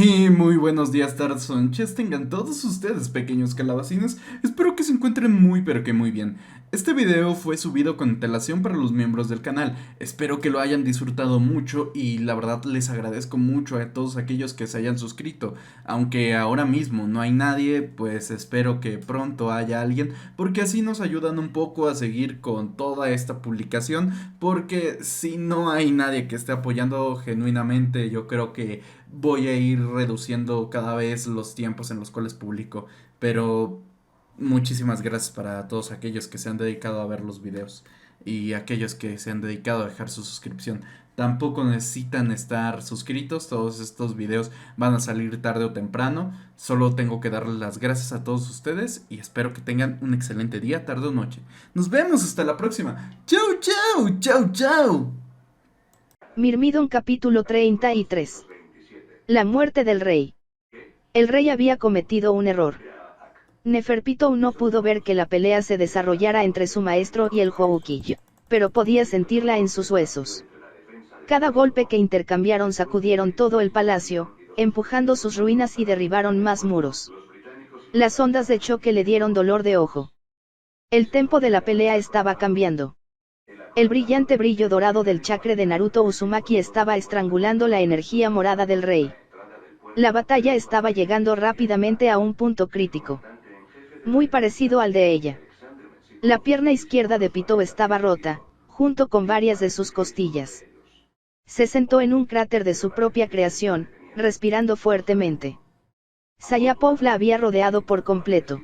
Y muy buenos días, tardes o noches tengan todos ustedes, pequeños calabacines. Espero que se encuentren muy pero que muy bien. Este video fue subido con antelación para los miembros del canal. Espero que lo hayan disfrutado mucho y la verdad les agradezco mucho a todos aquellos que se hayan suscrito. Aunque ahora mismo no hay nadie, pues espero que pronto haya alguien, porque así nos ayudan un poco a seguir con toda esta publicación. Porque si no hay nadie que esté apoyando genuinamente, yo creo que voy a ir reduciendo cada vez los tiempos en los cuales publico. Pero muchísimas gracias para todos aquellos que se han dedicado a ver los videos y aquellos que se han dedicado a dejar su suscripción. Tampoco necesitan estar suscritos, todos estos videos van a salir tarde o temprano. Solo tengo que darles las gracias a todos ustedes y espero que tengan un excelente día, tarde o noche. Nos vemos hasta la próxima. Chau, chau, chau, chau. Mirmidon capítulo 33. La muerte del rey. El rey había cometido un error. Neferpitou no pudo ver que la pelea se desarrollara entre su maestro y el Houkill, pero podía sentirla en sus huesos. Cada golpe que intercambiaron sacudieron todo el palacio, empujando sus ruinas y derribaron más muros. Las ondas de choque le dieron dolor de ojo. El tempo de la pelea estaba cambiando. El brillante brillo dorado del chakra de Naruto Uzumaki estaba estrangulando la energía morada del rey. La batalla estaba llegando rápidamente a un punto crítico. Muy parecido al de ella. La pierna izquierda de Pitou estaba rota, junto con varias de sus costillas. Se sentó en un cráter de su propia creación, respirando fuertemente. Sayapov la había rodeado por completo.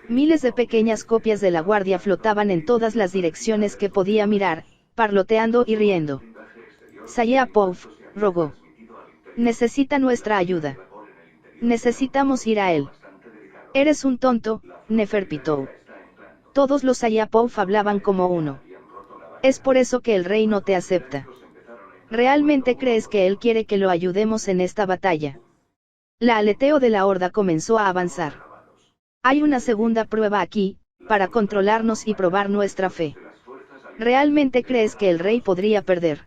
Miles de pequeñas copias de la guardia flotaban en todas las direcciones que podía mirar, parloteando y riendo. Sayapov, rogó. Necesita nuestra ayuda. Necesitamos ir a él. Eres un tonto, Neferpitou. Todos los Sayapov hablaban como uno. Es por eso que el rey no te acepta. ¿Realmente crees que él quiere que lo ayudemos en esta batalla? La aleteo de la horda comenzó a avanzar. Hay una segunda prueba aquí, para controlarnos y probar nuestra fe. ¿Realmente crees que el rey podría perder?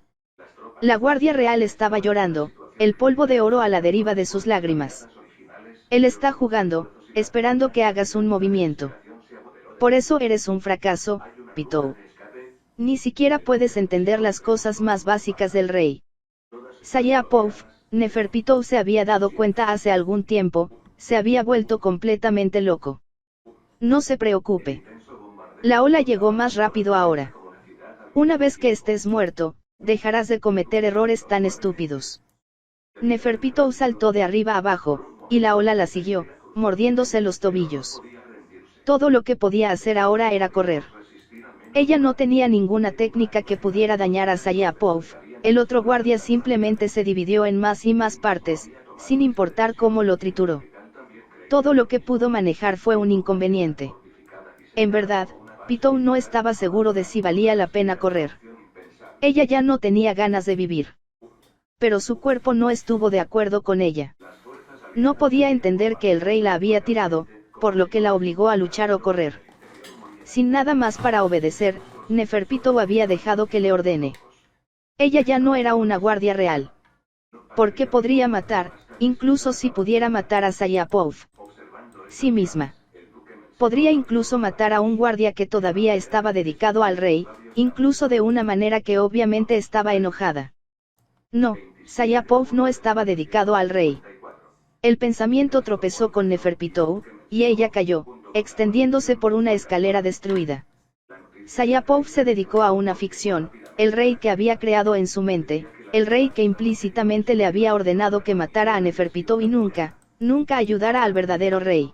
La guardia real estaba llorando, el polvo de oro a la deriva de sus lágrimas. Él está jugando, esperando que hagas un movimiento. Por eso eres un fracaso, Pitou. Ni siquiera puedes entender las cosas más básicas del rey. Sayapov, Neferpitou se había dado cuenta hace algún tiempo, se había vuelto completamente loco. No se preocupe. La ola llegó más rápido ahora. Una vez que estés muerto, dejarás de cometer errores tan estúpidos. Neferpitou saltó de arriba abajo, y la ola la siguió, mordiéndose los tobillos. Todo lo que podía hacer ahora era correr. Ella no tenía ninguna técnica que pudiera dañar a Sayapov, el otro guardia simplemente se dividió en más y más partes, sin importar cómo lo trituró. Todo lo que pudo manejar fue un inconveniente. En verdad, Pitou no estaba seguro de si valía la pena correr. Ella ya no tenía ganas de vivir. Pero su cuerpo no estuvo de acuerdo con ella. No podía entender que el rey la había tirado, por lo que la obligó a luchar o correr. Sin nada más para obedecer, Neferpitou había dejado que le ordene. Ella ya no era una guardia real. ¿Por qué podría matar, incluso si pudiera matar a Sayapov? Sí misma. Podría incluso matar a un guardia que todavía estaba dedicado al rey, incluso de una manera que obviamente estaba enojada. No, Sayapov no estaba dedicado al rey. El pensamiento tropezó con Neferpitou, y ella cayó, extendiéndose por una escalera destruida. Sayapov se dedicó a una ficción, el rey que había creado en su mente, el rey que implícitamente le había ordenado que matara a Neferpitou y nunca ayudara al verdadero rey.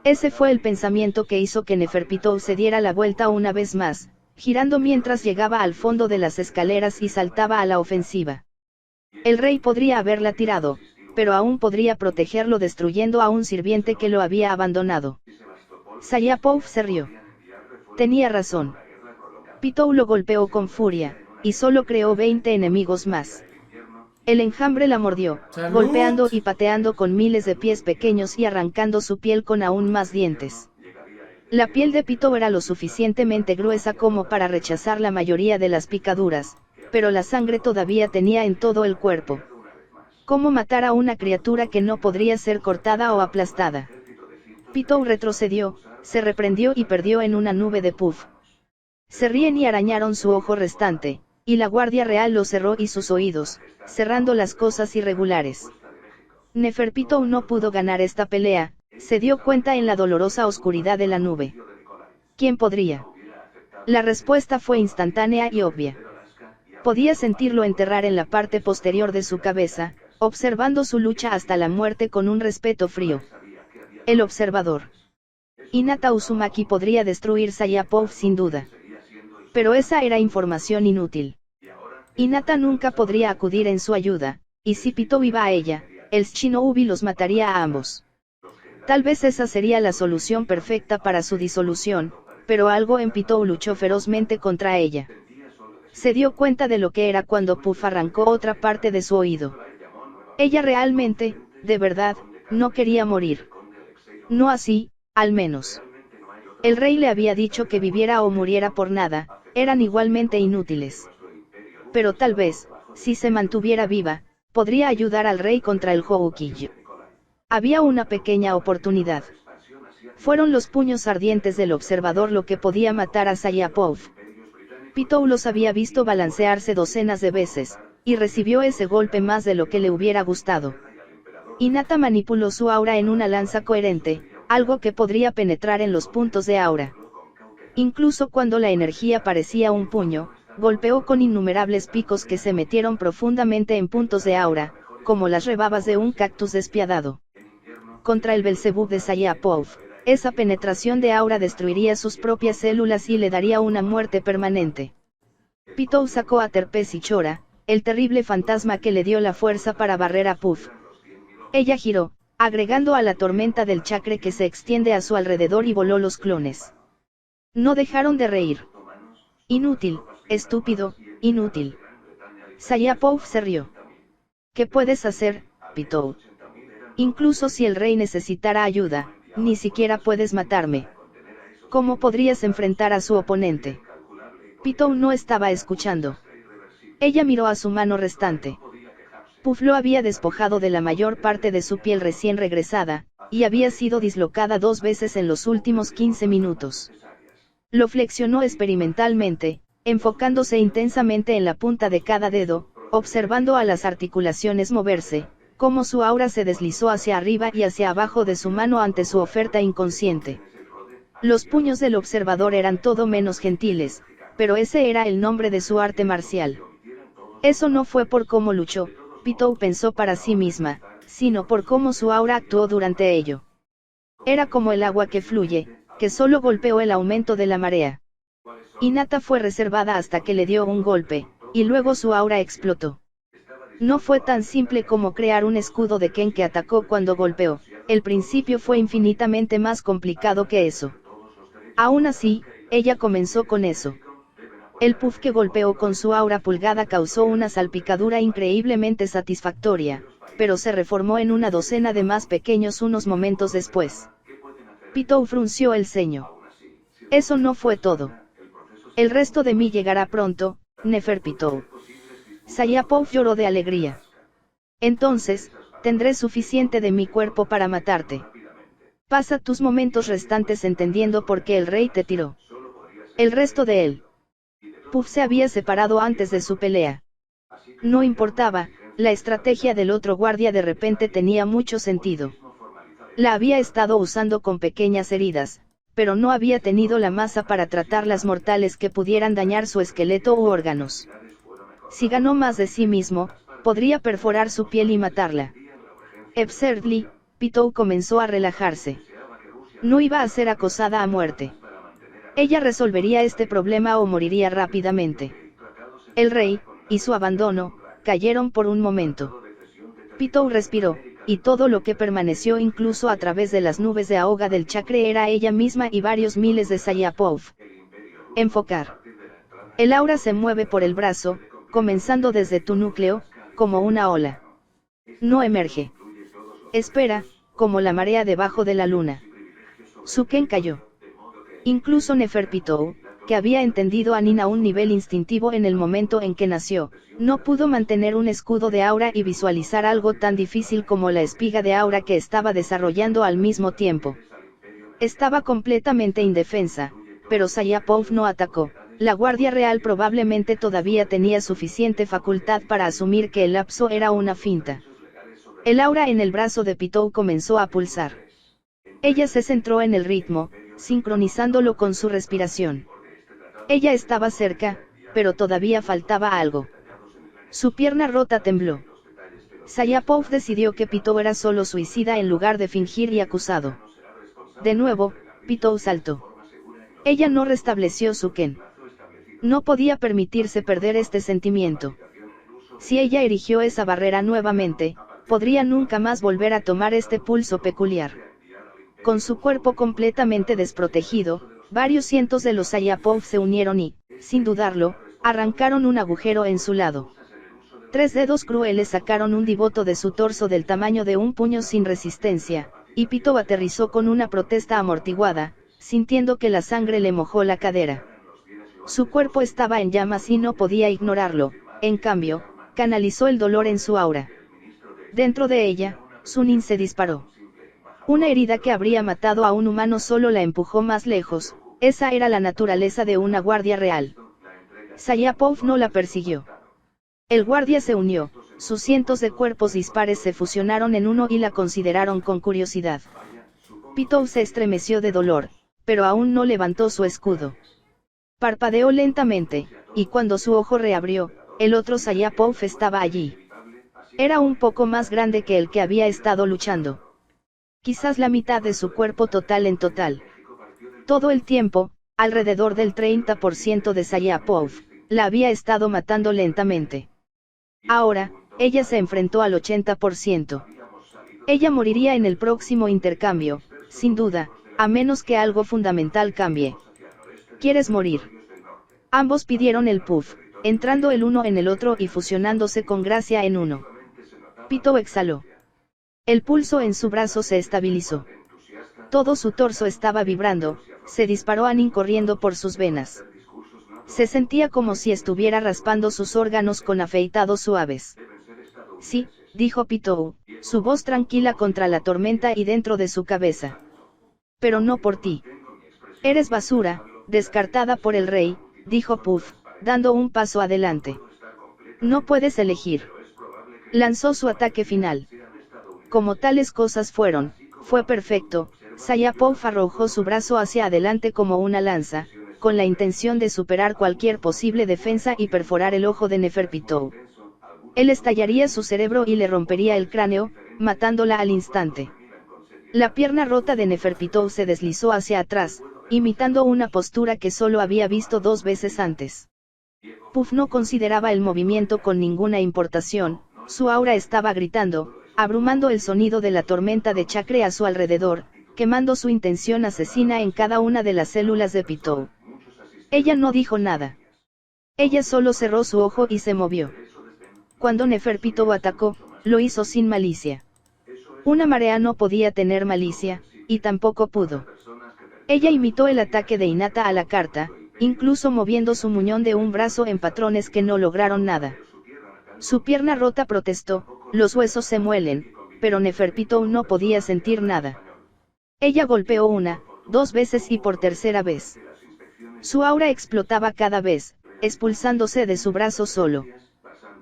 Ese fue el pensamiento que hizo que Neferpitou se diera la vuelta una vez más, girando mientras llegaba al fondo de las escaleras y saltaba a la ofensiva. El rey podría haberla tirado, pero aún podría protegerlo destruyendo a un sirviente que lo había abandonado. Sayapov se rió. Tenía razón. Pitou lo golpeó con furia, y solo creó 20 enemigos más. El enjambre la mordió, golpeando ¡Salud! y pateando con miles de pies pequeños y arrancando su piel con aún más dientes. La piel de Pitou era lo suficientemente gruesa como para rechazar la mayoría de las picaduras, pero la sangre todavía tenía en todo el cuerpo. ¿Cómo matar a una criatura que no podría ser cortada o aplastada? Pitou retrocedió, se reprendió y perdió en una nube de puff. Se ríen y arañaron su ojo restante, y la Guardia Real lo cerró y sus oídos, cerrando las cosas irregulares. Neferpitou no pudo ganar esta pelea, se dio cuenta en la dolorosa oscuridad de la nube. ¿Quién podría? La respuesta fue instantánea y obvia. Podía sentirlo enterrar en la parte posterior de su cabeza, observando su lucha hasta la muerte con un respeto frío. El observador. Hinata Uzumaki podría destruir Sayapov sin duda. Pero esa era información inútil. Hinata nunca podría acudir en su ayuda, y si Pitou iba a ella, el Shinobi los mataría a ambos. Tal vez esa sería la solución perfecta para su disolución, pero algo en Pitou luchó ferozmente contra ella. Se dio cuenta de lo que era cuando Puff arrancó otra parte de su oído. Ella realmente, de verdad, no quería morir. No así, al menos. El rey le había dicho que viviera o muriera por nada, eran igualmente inútiles. Pero tal vez, si se mantuviera viva, podría ayudar al rey contra el Houkill. Había una pequeña oportunidad. Fueron los puños ardientes del observador lo que podía matar a Sayapov. Pitou los había visto balancearse docenas de veces, y recibió ese golpe más de lo que le hubiera gustado. Hinata manipuló su aura en una lanza coherente, algo que podría penetrar en los puntos de aura. Incluso cuando la energía parecía un puño, golpeó con innumerables picos que se metieron profundamente en puntos de aura, como las rebabas de un cactus despiadado. Contra el Belzebub de Sayapov, esa penetración de aura destruiría sus propias células y le daría una muerte permanente. Pitou sacó a Terpez y Chora, el terrible fantasma que le dio la fuerza para barrer a Puff. Ella giró, agregando a la tormenta del chakre que se extiende a su alrededor y voló los clones. No dejaron de reír. Inútil, estúpido, inútil. Sayapov se rió. ¿Qué puedes hacer, Pitou? Incluso si el rey necesitara ayuda, ni siquiera puedes matarme. ¿Cómo podrías enfrentar a su oponente? Pitou no estaba escuchando. Ella miró a su mano restante. Puff lo había despojado de la mayor parte de su piel recién regresada, y había sido dislocada 2 veces en los últimos 15 minutos. Lo flexionó experimentalmente, enfocándose intensamente en la punta de cada dedo, observando a las articulaciones moverse, cómo su aura se deslizó hacia arriba y hacia abajo de su mano ante su oferta inconsciente. Los puños del observador eran todo menos gentiles, pero ese era el nombre de su arte marcial. Eso no fue por cómo luchó, Pitou pensó para sí misma, sino por cómo su aura actuó durante ello. Era como el agua que fluye, que solo golpeó el aumento de la marea. Hinata fue reservada hasta que le dio un golpe, y luego su aura explotó. No fue tan simple como crear un escudo de Ken que atacó cuando golpeó, el principio fue infinitamente más complicado que eso. Aún así, ella comenzó con eso. El puff que golpeó con su aura pulgada causó una salpicadura increíblemente satisfactoria, pero se reformó en una docena de más pequeños unos momentos después. Pitou frunció el ceño. Eso no fue todo. El resto de mí llegará pronto, Neferpitou. Sayapov lloró de alegría. Entonces, tendré suficiente de mi cuerpo para matarte. Pasa tus momentos restantes entendiendo por qué el rey te tiró. El resto de él. Puff se había separado antes de su pelea. No importaba, la estrategia del otro guardia de repente tenía mucho sentido. La había estado usando con pequeñas heridas, pero no había tenido la masa para tratar las mortales que pudieran dañar su esqueleto u órganos. Si ganó más de sí mismo, podría perforar su piel y matarla. Absurdly, Pitou comenzó a relajarse. No iba a ser acosada a muerte. Ella resolvería este problema o moriría rápidamente. El rey, y su abandono, cayeron por un momento. Pitou respiró, y todo lo que permaneció incluso a través de las nubes de ahoga del chakre era ella misma y varios miles de Sayapov. Enfocar. El aura se mueve por el brazo, comenzando desde tu núcleo, como una ola. No emerge. Espera, como la marea debajo de la luna. Su Ken cayó. Incluso Neferpitou, que había entendido a Nin a un nivel instintivo en el momento en que nació, no pudo mantener un escudo de aura y visualizar algo tan difícil como la espiga de aura que estaba desarrollando al mismo tiempo. Estaba completamente indefensa, pero Sayapov no atacó. La Guardia Real probablemente todavía tenía suficiente facultad para asumir que el lapso era una finta. El aura en el brazo de Pitou comenzó a pulsar. Ella se centró en el ritmo, sincronizándolo con su respiración. Ella estaba cerca, pero todavía faltaba algo. Su pierna rota tembló. Sayapov decidió que Pitou era solo suicida en lugar de fingir y acusado. De nuevo, Pitou saltó. Ella no restableció su Ken. No podía permitirse perder este sentimiento. Si ella erigió esa barrera nuevamente, podría nunca más volver a tomar este pulso peculiar. Con su cuerpo completamente desprotegido, varios cientos de los Sayapov se unieron y, sin dudarlo, arrancaron un agujero en su lado. 3 dedos crueles sacaron un divoto de su torso del tamaño de un puño sin resistencia, y Pitou aterrizó con una protesta amortiguada, sintiendo que la sangre le mojó la cadera. Su cuerpo estaba en llamas y no podía ignorarlo, en cambio, canalizó el dolor en su aura. Dentro de ella, Su Nin se disparó. Una herida que habría matado a un humano solo la empujó más lejos, esa era la naturaleza de una guardia real. Sayapov no la persiguió. El guardia se unió, sus cientos de cuerpos dispares se fusionaron en uno y la consideraron con curiosidad. Pitou se estremeció de dolor, pero aún no levantó su escudo. Parpadeó lentamente, y cuando su ojo reabrió, el otro Sayapov estaba allí. Era un poco más grande que el que había estado luchando. Quizás la mitad de su cuerpo total en total. Todo el tiempo, alrededor del 30% de Sayapov, la había estado matando lentamente. Ahora, ella se enfrentó al 80%. Ella moriría en el próximo intercambio, sin duda, a menos que algo fundamental cambie. ¿Quieres morir? Ambos pidieron el puff, entrando el uno en el otro y fusionándose con gracia en uno. Pitou exhaló. El pulso en su brazo se estabilizó. Todo su torso estaba vibrando, se disparó a Nin corriendo por sus venas. Se sentía como si estuviera raspando sus órganos con afeitados suaves. Sí, dijo Pitou, su voz tranquila contra la tormenta y dentro de su cabeza. Pero no por ti. Eres basura, descartada por el rey, dijo Puff, dando un paso adelante. No puedes elegir. Lanzó su ataque final. Como tales cosas fueron, fue perfecto. Sayapov arrojó su brazo hacia adelante como una lanza, con la intención de superar cualquier posible defensa y perforar el ojo de Neferpitou. Él estallaría su cerebro y le rompería el cráneo, matándola al instante. La pierna rota de Neferpitou se deslizó hacia atrás, imitando una postura que solo había visto 2 veces antes. Puff no consideraba el movimiento con ninguna importación, su aura estaba gritando, abrumando el sonido de la tormenta de chakra a su alrededor, quemando su intención asesina en cada una de las células de Pitou. Ella no dijo nada. Ella solo cerró su ojo y se movió. Cuando Neferpitou atacó, lo hizo sin malicia. Una marea no podía tener malicia, y tampoco pudo. Ella imitó el ataque de Hinata a la carta, incluso moviendo su muñón de un brazo en patrones que no lograron nada. Su pierna rota protestó, los huesos se muelen, pero Neferpitou no podía sentir nada. Ella golpeó 1, 2 veces y por tercera vez. Su aura explotaba cada vez, expulsándose de su brazo solo.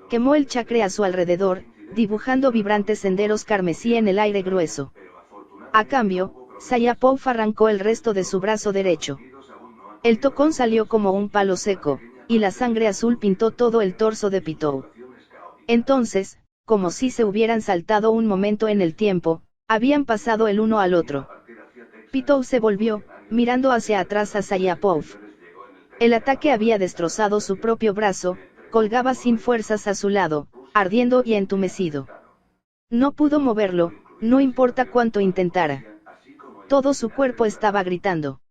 Quemó el chakra a su alrededor, dibujando vibrantes senderos carmesí en el aire grueso. A cambio, Sayapov arrancó el resto de su brazo derecho. El tocón salió como un palo seco, y la sangre azul pintó todo el torso de Pitou. Entonces, como si se hubieran saltado un momento en el tiempo, habían pasado el uno al otro. Pitou se volvió, mirando hacia atrás a Sayapov. El ataque había destrozado su propio brazo, colgaba sin fuerzas a su lado, ardiendo y entumecido. No pudo moverlo, no importa cuánto intentara. Todo su cuerpo estaba gritando.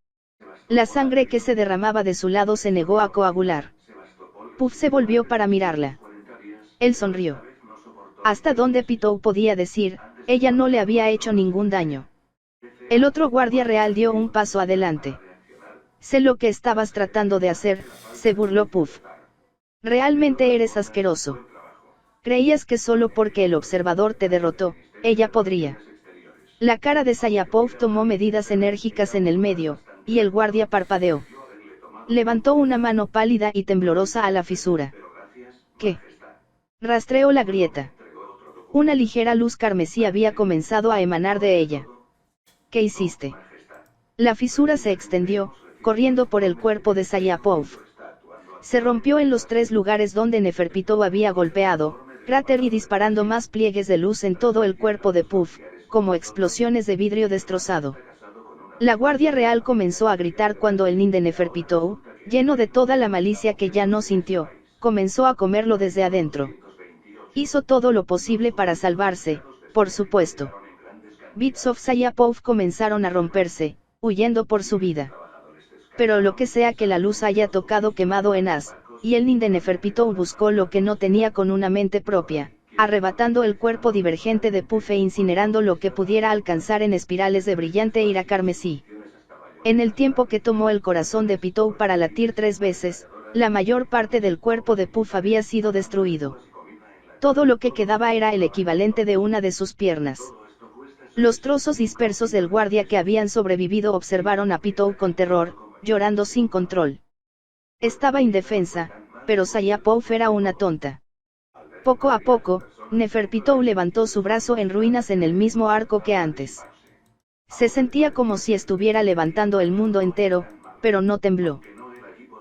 La sangre que se derramaba de su lado se negó a coagular. Puff se volvió para mirarla. Él sonrió. Hasta donde Pitou podía decir, ella no le había hecho ningún daño. El otro guardia real dio un paso adelante. Sé lo que estabas tratando de hacer, se burló Puff. Realmente eres asqueroso. Creías que solo porque el observador te derrotó, ella podría. La cara de Sayapov tomó medidas enérgicas en el medio, y el guardia parpadeó. Levantó una mano pálida y temblorosa a la fisura. ¿Qué? Rastreó la grieta. Una ligera luz carmesí había comenzado a emanar de ella. ¿Qué hiciste? La fisura se extendió, corriendo por el cuerpo de Sayapov. Se rompió en los 3 lugares donde Neferpitov había golpeado, cráter y disparando más pliegues de luz en todo el cuerpo de Puff, como explosiones de vidrio destrozado. La Guardia Real comenzó a gritar cuando el nin de Neferpitov, lleno de toda la malicia que ya no sintió, comenzó a comerlo desde adentro. Hizo todo lo posible para salvarse, por supuesto. Bits of Sayapov comenzaron a romperse, huyendo por su vida. Pero lo que sea que la luz haya tocado quemado en As, y el nin de Neferpitov buscó lo que no tenía con una mente propia, arrebatando el cuerpo divergente de Puff e incinerando lo que pudiera alcanzar en espirales de brillante ira carmesí. En el tiempo que tomó el corazón de Pitov para latir 3 veces, la mayor parte del cuerpo de Puff había sido destruido. Todo lo que quedaba era el equivalente de una de sus piernas. Los trozos dispersos del guardia que habían sobrevivido observaron a Pitov con terror, llorando sin control. Estaba indefensa, pero Sayapov era una tonta. Poco a poco, Neferpitov levantó su brazo en ruinas en el mismo arco que antes. Se sentía como si estuviera levantando el mundo entero, pero no tembló.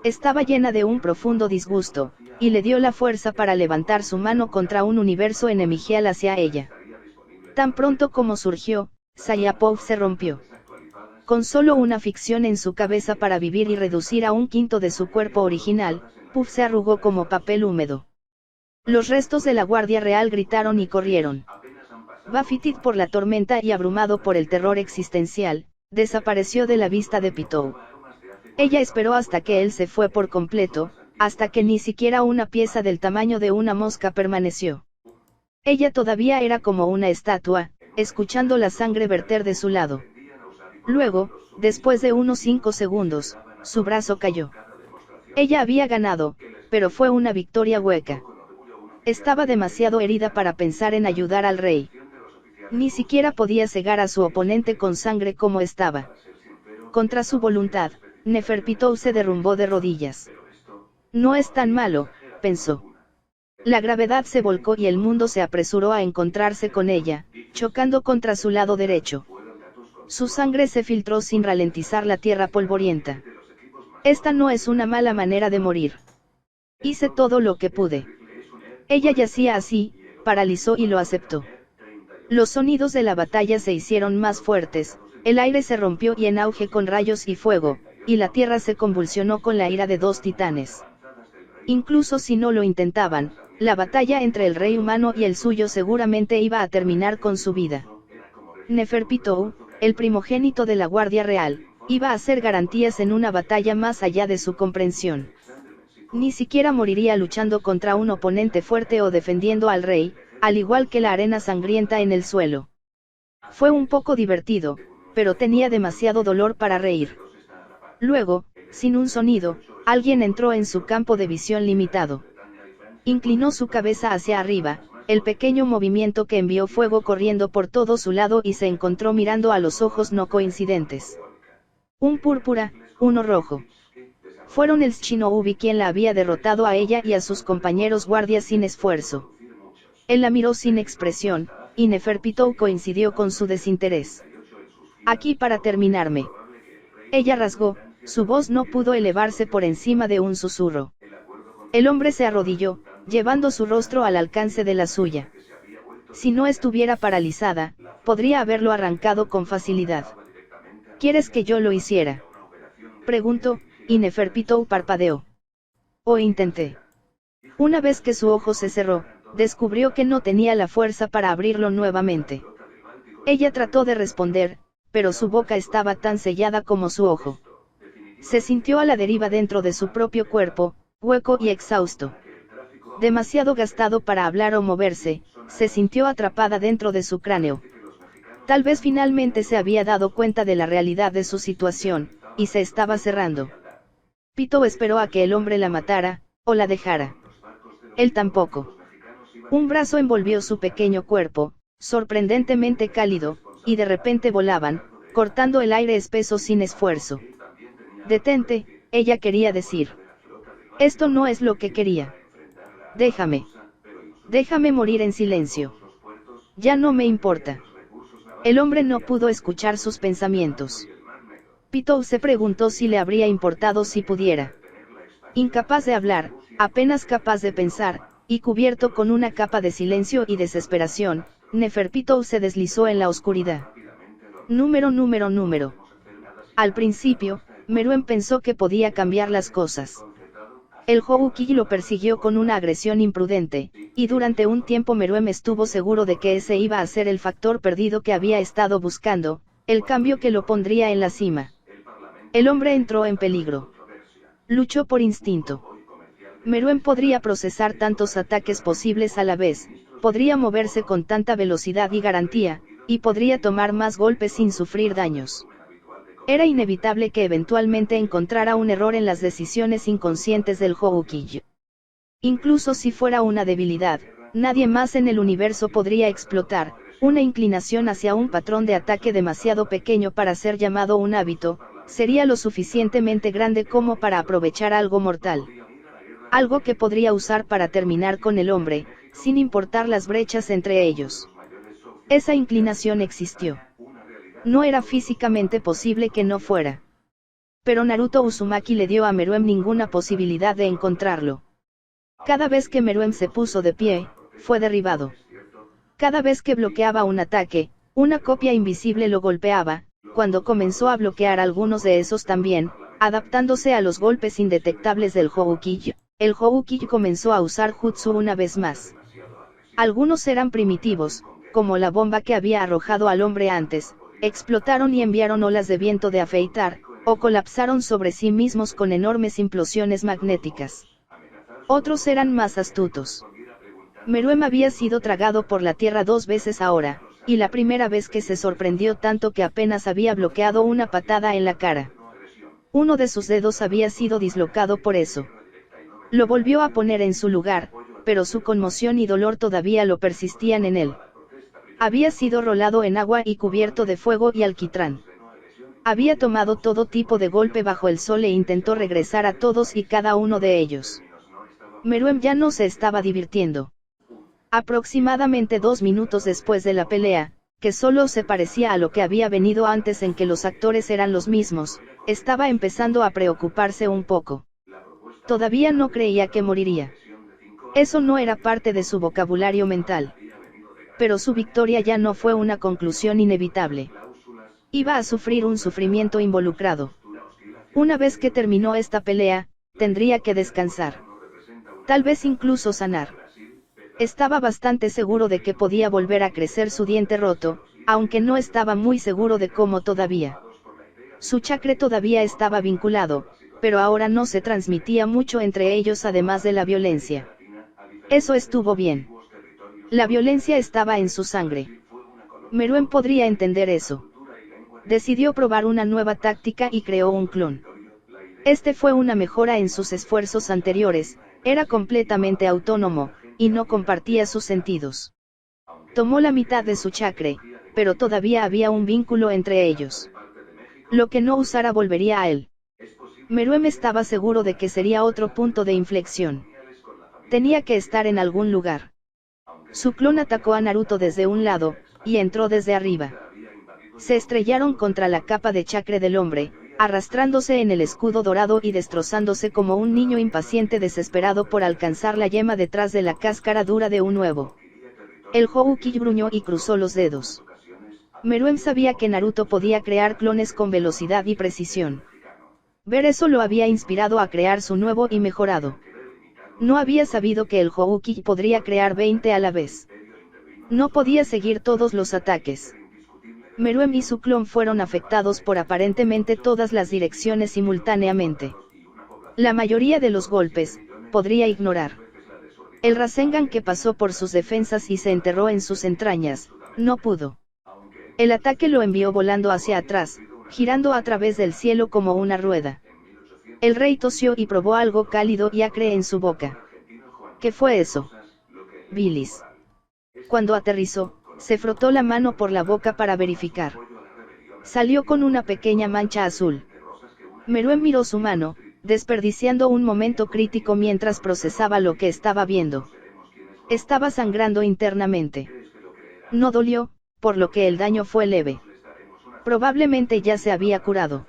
Estaba llena de un profundo disgusto, y le dio la fuerza para levantar su mano contra un universo enemigial hacia ella. Tan pronto como surgió, Sayapov se rompió. Con solo una ficción en su cabeza para vivir y reducir a 1/5 de su cuerpo original, Puff se arrugó como papel húmedo. Los restos de la Guardia Real gritaron y corrieron. Bafitit, por la tormenta y abrumado por el terror existencial, desapareció de la vista de Pitov. Ella esperó hasta que él se fue por completo, hasta que ni siquiera una pieza del tamaño de una mosca permaneció. Ella todavía era como una estatua, escuchando la sangre verter de su lado. Luego, después de unos 5 segundos, su brazo cayó. Ella había ganado, pero fue una victoria hueca. Estaba demasiado herida para pensar en ayudar al rey. Ni siquiera podía cegar a su oponente con sangre como estaba. Contra su voluntad, Neferpitov se derrumbó de rodillas. No es tan malo, pensó. La gravedad se volcó y el mundo se apresuró a encontrarse con ella, chocando contra su lado derecho. Su sangre se filtró sin ralentizar la tierra polvorienta. Esta no es una mala manera de morir. Hice todo lo que pude. Ella yacía así, paralizó y lo aceptó. Los sonidos de la batalla se hicieron más fuertes, el aire se rompió y en auge con rayos y fuego, y la tierra se convulsionó con la ira de 2 titanes. Incluso si no lo intentaban, la batalla entre el rey humano y el suyo seguramente iba a terminar con su vida. Neferpitov, el primogénito de la Guardia Real, iba a ser garantías en una batalla más allá de su comprensión. Ni siquiera moriría luchando contra un oponente fuerte o defendiendo al rey, al igual que la arena sangrienta en el suelo. Fue un poco divertido, pero tenía demasiado dolor para reír. Luego, sin un sonido, alguien entró en su campo de visión limitado. Inclinó su cabeza hacia arriba, el pequeño movimiento que envió fuego corriendo por todo su lado y se encontró mirando a los ojos no coincidentes. Un púrpura, uno rojo. Fueron el Shinobi quien la había derrotado a ella y a sus compañeros guardias sin esfuerzo. Él la miró sin expresión, y Neferpitov coincidió con su desinterés. Aquí para terminarme. Ella rasgó, su voz no pudo elevarse por encima de un susurro. El hombre se arrodilló, llevando su rostro al alcance de la suya. Si no estuviera paralizada, podría haberlo arrancado con facilidad. ¿Quieres que yo lo hiciera?, preguntó, y Neferpitov parpadeó. O intenté. Una vez que su ojo se cerró, descubrió que no tenía la fuerza para abrirlo nuevamente. Ella trató de responder, pero su boca estaba tan sellada como su ojo. Se sintió a la deriva dentro de su propio cuerpo, hueco y exhausto. Demasiado gastado para hablar o moverse, se sintió atrapada dentro de su cráneo. Tal vez finalmente se había dado cuenta de la realidad de su situación, y se estaba cerrando. Pitou esperó a que el hombre la matara, o la dejara. Él tampoco. Un brazo envolvió su pequeño cuerpo, sorprendentemente cálido, y de repente volaban, cortando el aire espeso sin esfuerzo. Detente, ella quería decir. Esto no es lo que quería. Déjame. Déjame morir en silencio. Ya no me importa. El hombre no pudo escuchar sus pensamientos. Pitou se preguntó si le habría importado si pudiera. Incapaz de hablar, apenas capaz de pensar, y cubierto con una capa de silencio y desesperación, Neferpitou se deslizó en la oscuridad. Número. Al principio, Meruem pensó que podía cambiar las cosas. El Houki lo persiguió con una agresión imprudente, y durante un tiempo Meruem estuvo seguro de que ese iba a ser el factor perdido que había estado buscando, el cambio que lo pondría en la cima. El hombre entró en peligro. Luchó por instinto. Meruem podría procesar tantos ataques posibles a la vez, podría moverse con tanta velocidad y garantía, y podría tomar más golpes sin sufrir daños. Era inevitable que eventualmente encontrara un error en las decisiones inconscientes del Houki. Incluso si fuera una debilidad, nadie más en el universo podría explotar, una inclinación hacia un patrón de ataque demasiado pequeño para ser llamado un hábito, sería lo suficientemente grande como para aprovechar algo mortal. Algo que podría usar para terminar con el hombre, sin importar las brechas entre ellos. Esa inclinación existió. No era físicamente posible que no fuera. Pero Naruto Uzumaki le dio a Meruem ninguna posibilidad de encontrarlo. Cada vez que Meruem se puso de pie, fue derribado. Cada vez que bloqueaba un ataque, una copia invisible lo golpeaba, cuando comenzó a bloquear algunos de esos también, adaptándose a los golpes indetectables del Houki, el Houki comenzó a usar Jutsu una vez más. Algunos eran primitivos, como la bomba que había arrojado al hombre antes, explotaron y enviaron olas de viento de afeitar, o colapsaron sobre sí mismos con enormes implosiones magnéticas. Otros eran más astutos. Meruem había sido tragado por la tierra 2 veces ahora, y la primera vez que se sorprendió tanto que apenas había bloqueado una patada en la cara. Uno de sus dedos había sido dislocado por eso. Lo volvió a poner en su lugar, pero su conmoción y dolor todavía lo persistían en él. Había sido rolado en agua y cubierto de fuego y alquitrán. Había tomado todo tipo de golpe bajo el sol e intentó regresar a todos y cada uno de ellos. Meruem ya no se estaba divirtiendo. Aproximadamente 2 minutos después de la pelea, que solo se parecía a lo que había venido antes en que los actores eran los mismos, estaba empezando a preocuparse un poco. Todavía no creía que moriría. Eso no era parte de su vocabulario mental. Pero su victoria ya no fue una conclusión inevitable. Iba a sufrir un sufrimiento involucrado. Una vez que terminó esta pelea, tendría que descansar. Tal vez incluso sanar. Estaba bastante seguro de que podía volver a crecer su diente roto, aunque no estaba muy seguro de cómo todavía. Su chakra todavía estaba vinculado, pero ahora no se transmitía mucho entre ellos además de la violencia. Eso estuvo bien. La violencia estaba en su sangre. Meruem podría entender eso. Decidió probar una nueva táctica y creó un clon. Este fue una mejora en sus esfuerzos anteriores, era completamente autónomo, y no compartía sus sentidos. Tomó la mitad de su chakra, pero todavía había un vínculo entre ellos. Lo que no usara volvería a él. Meruem estaba seguro de que sería otro punto de inflexión. Tenía que estar en algún lugar. Su clon atacó a Naruto desde un lado, y entró desde arriba. Se estrellaron contra la capa de chakra del hombre, arrastrándose en el escudo dorado y destrozándose como un niño impaciente desesperado por alcanzar la yema detrás de la cáscara dura de un huevo. El Houki gruñó y cruzó los dedos. Meruem sabía que Naruto podía crear clones con velocidad y precisión. Ver eso lo había inspirado a crear su nuevo y mejorado. No había sabido que el Houki podría crear 20 a la vez. No podía seguir todos los ataques. Meruem y su clon fueron afectados por aparentemente todas las direcciones simultáneamente. La mayoría de los golpes, podría ignorar. El Rasengan que pasó por sus defensas y se enterró en sus entrañas, no pudo. El ataque lo envió volando hacia atrás, girando a través del cielo como una rueda. El rey tosió y probó algo cálido y acre en su boca. ¿Qué fue eso? Bilis. Cuando aterrizó, se frotó la mano por la boca para verificar. Salió con una pequeña mancha azul. Meruem miró su mano, desperdiciando un momento crítico mientras procesaba lo que estaba viendo. Estaba sangrando internamente. No dolió, por lo que el daño fue leve. Probablemente ya se había curado.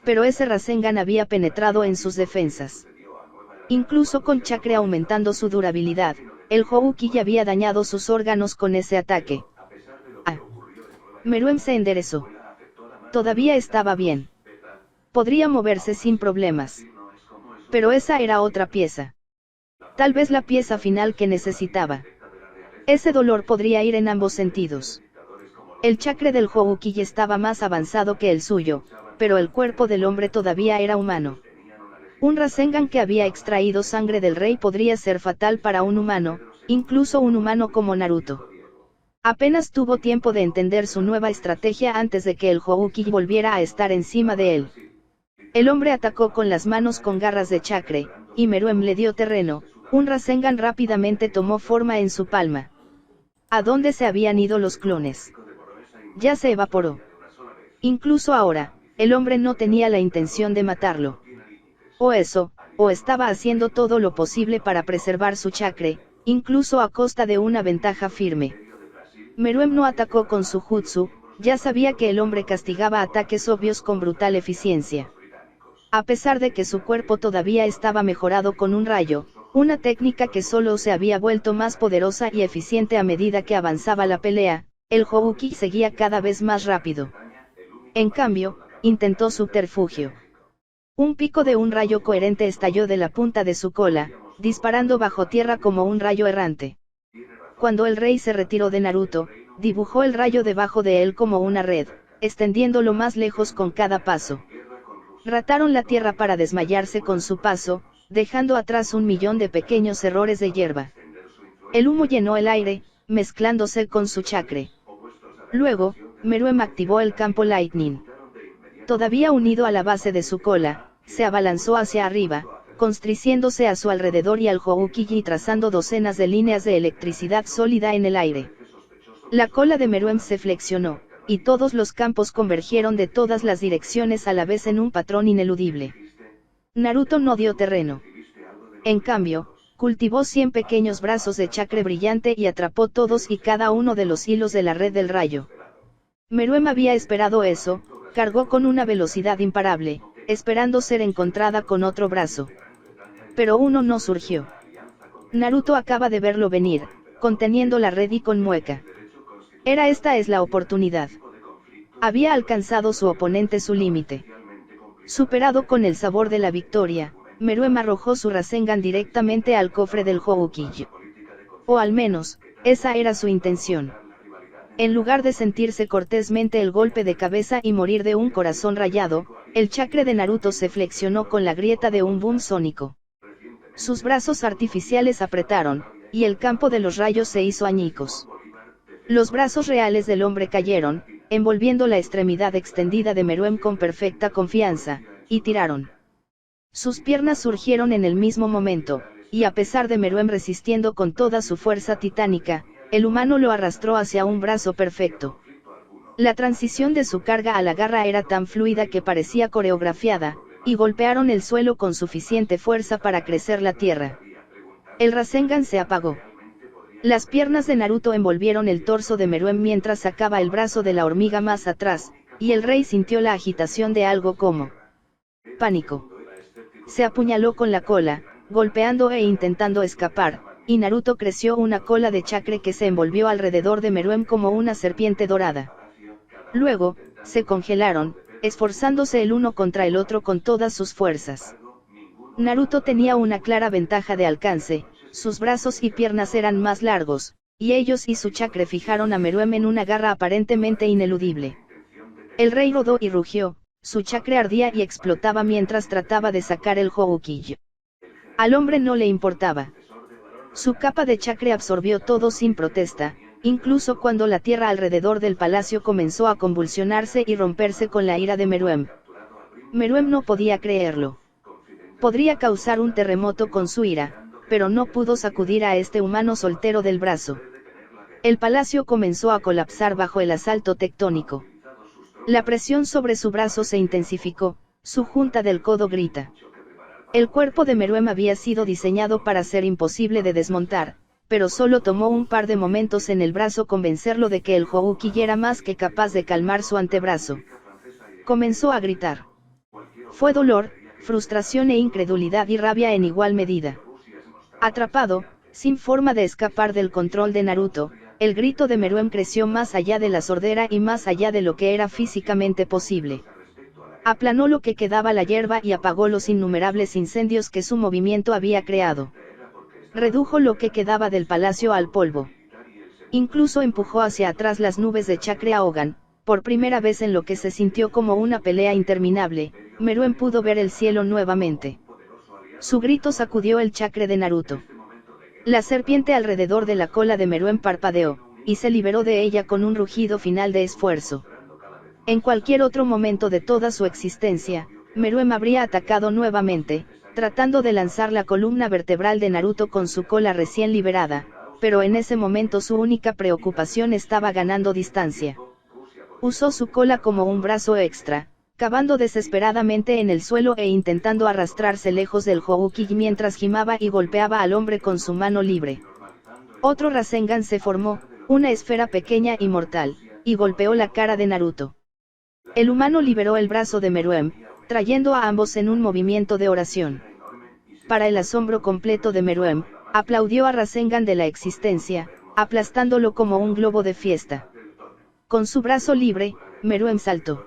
Pero ese Rasengan había penetrado en sus defensas. Incluso con chakra aumentando su durabilidad, el Houki había dañado sus órganos con ese ataque. Ah. Meruem se enderezó. Todavía estaba bien. Podría moverse sin problemas. Pero esa era otra pieza. Tal vez la pieza final que necesitaba. Ese dolor podría ir en ambos sentidos. El chakra del Houki estaba más avanzado que el suyo, pero el cuerpo del hombre todavía era humano. Un Rasengan que había extraído sangre del rey podría ser fatal para un humano, incluso un humano como Naruto. Apenas tuvo tiempo de entender su nueva estrategia antes de que el Houki volviera a estar encima de él. El hombre atacó con las manos con garras de chakra, y Meruem le dio terreno. Un Rasengan rápidamente tomó forma en su palma. ¿A dónde se habían ido los clones? Ya se evaporó. Incluso ahora, el hombre no tenía la intención de matarlo. O eso, o estaba haciendo todo lo posible para preservar su chakra, incluso a costa de una ventaja firme. Meruem no atacó con su jutsu, ya sabía que el hombre castigaba ataques obvios con brutal eficiencia. A pesar de que su cuerpo todavía estaba mejorado con un rayo, una técnica que solo se había vuelto más poderosa y eficiente a medida que avanzaba la pelea, el Houki seguía cada vez más rápido. En cambio, intentó subterfugio. Un pico de un rayo coherente estalló de la punta de su cola, disparando bajo tierra como un rayo errante. Cuando el rey se retiró de Naruto, dibujó el rayo debajo de él como una red, extendiéndolo más lejos con cada paso. Rataron la tierra para desmayarse con su paso, dejando atrás 1.000.000 de pequeños errores de hierba. El humo llenó el aire, mezclándose con su chakra. Luego, Meruem activó el campo Lightning. Todavía unido a la base de su cola, se abalanzó hacia arriba, constriciéndose a su alrededor y al Houki y trazando docenas de líneas de electricidad sólida en el aire. La cola de Meruem se flexionó, y todos los campos convergieron de todas las direcciones a la vez en un patrón ineludible. Naruto no dio terreno. En cambio, cultivó 100 pequeños brazos de chakra brillante y atrapó todos y cada uno de los hilos de la red del rayo. Meruem había esperado eso, cargó con una velocidad imparable, esperando ser encontrada con otro brazo. Pero uno no surgió. Naruto acaba de verlo venir, conteniendo la red y con mueca. Esta es la oportunidad. Había alcanzado su oponente su límite. Superado con el sabor de la victoria, Meruem arrojó su Rasengan directamente al cofre del Houki. O al menos, esa era su intención. En lugar de sentirse cortésmente el golpe de cabeza y morir de un corazón rayado, el chakra de Naruto se flexionó con la grieta de un boom sónico. Sus brazos artificiales apretaron, y el campo de los rayos se hizo añicos. Los brazos reales del hombre cayeron, envolviendo la extremidad extendida de Meruem con perfecta confianza, y tiraron. Sus piernas surgieron en el mismo momento, y a pesar de Meruem resistiendo con toda su fuerza titánica, el humano lo arrastró hacia un brazo perfecto. La transición de su carga a la garra era tan fluida que parecía coreografiada, y golpearon el suelo con suficiente fuerza para crecer la tierra. El Rasengan se apagó. Las piernas de Naruto envolvieron el torso de Meruem mientras sacaba el brazo de la hormiga más atrás, y el rey sintió la agitación de algo como pánico. Se apuñaló con la cola, golpeando e intentando escapar, y Naruto creció una cola de chakra que se envolvió alrededor de Meruem como una serpiente dorada. Luego, se congelaron, esforzándose el uno contra el otro con todas sus fuerzas. Naruto tenía una clara ventaja de alcance, sus brazos y piernas eran más largos, y ellos y su chakra fijaron a Meruem en una garra aparentemente ineludible. El rey rodó y rugió, su chakra ardía y explotaba mientras trataba de sacar el Houki. Al hombre no le importaba. Su capa de chakra absorbió todo sin protesta, incluso cuando la tierra alrededor del palacio comenzó a convulsionarse y romperse con la ira de Meruem. Meruem no podía creerlo. Podría causar un terremoto con su ira, pero no pudo sacudir a este humano soltero del brazo. El palacio comenzó a colapsar bajo el asalto tectónico. La presión sobre su brazo se intensificó, su junta del codo grita. El cuerpo de Meruem había sido diseñado para ser imposible de desmontar, pero solo tomó un par de momentos en el brazo convencerlo de que el Houki era más que capaz de calmar su antebrazo. Comenzó a gritar. Fue dolor, frustración e incredulidad y rabia en igual medida. Atrapado, sin forma de escapar del control de Naruto, el grito de Meruem creció más allá de la sordera y más allá de lo que era físicamente posible. Aplanó lo que quedaba la hierba y apagó los innumerables incendios que su movimiento había creado. Redujo lo que quedaba del palacio al polvo. Incluso empujó hacia atrás las nubes de chakra Ahogan. Por primera vez en lo que se sintió como una pelea interminable, Meruem pudo ver el cielo nuevamente. Su grito sacudió el chakra de Naruto. La serpiente alrededor de la cola de Meruem parpadeó, y se liberó de ella con un rugido final de esfuerzo. En cualquier otro momento de toda su existencia, Meruem habría atacado nuevamente, tratando de lanzar la columna vertebral de Naruto con su cola recién liberada, pero en ese momento su única preocupación estaba ganando distancia. Usó su cola como un brazo extra, cavando desesperadamente en el suelo e intentando arrastrarse lejos del Houki mientras gimaba y golpeaba al hombre con su mano libre. Otro Rasengan se formó, una esfera pequeña y mortal, y golpeó la cara de Naruto. El humano liberó el brazo de Meruem, trayendo a ambos en un movimiento de oración. Para el asombro completo de Meruem, aplaudió a Rasengan de la existencia, aplastándolo como un globo de fiesta. Con su brazo libre, Meruem saltó.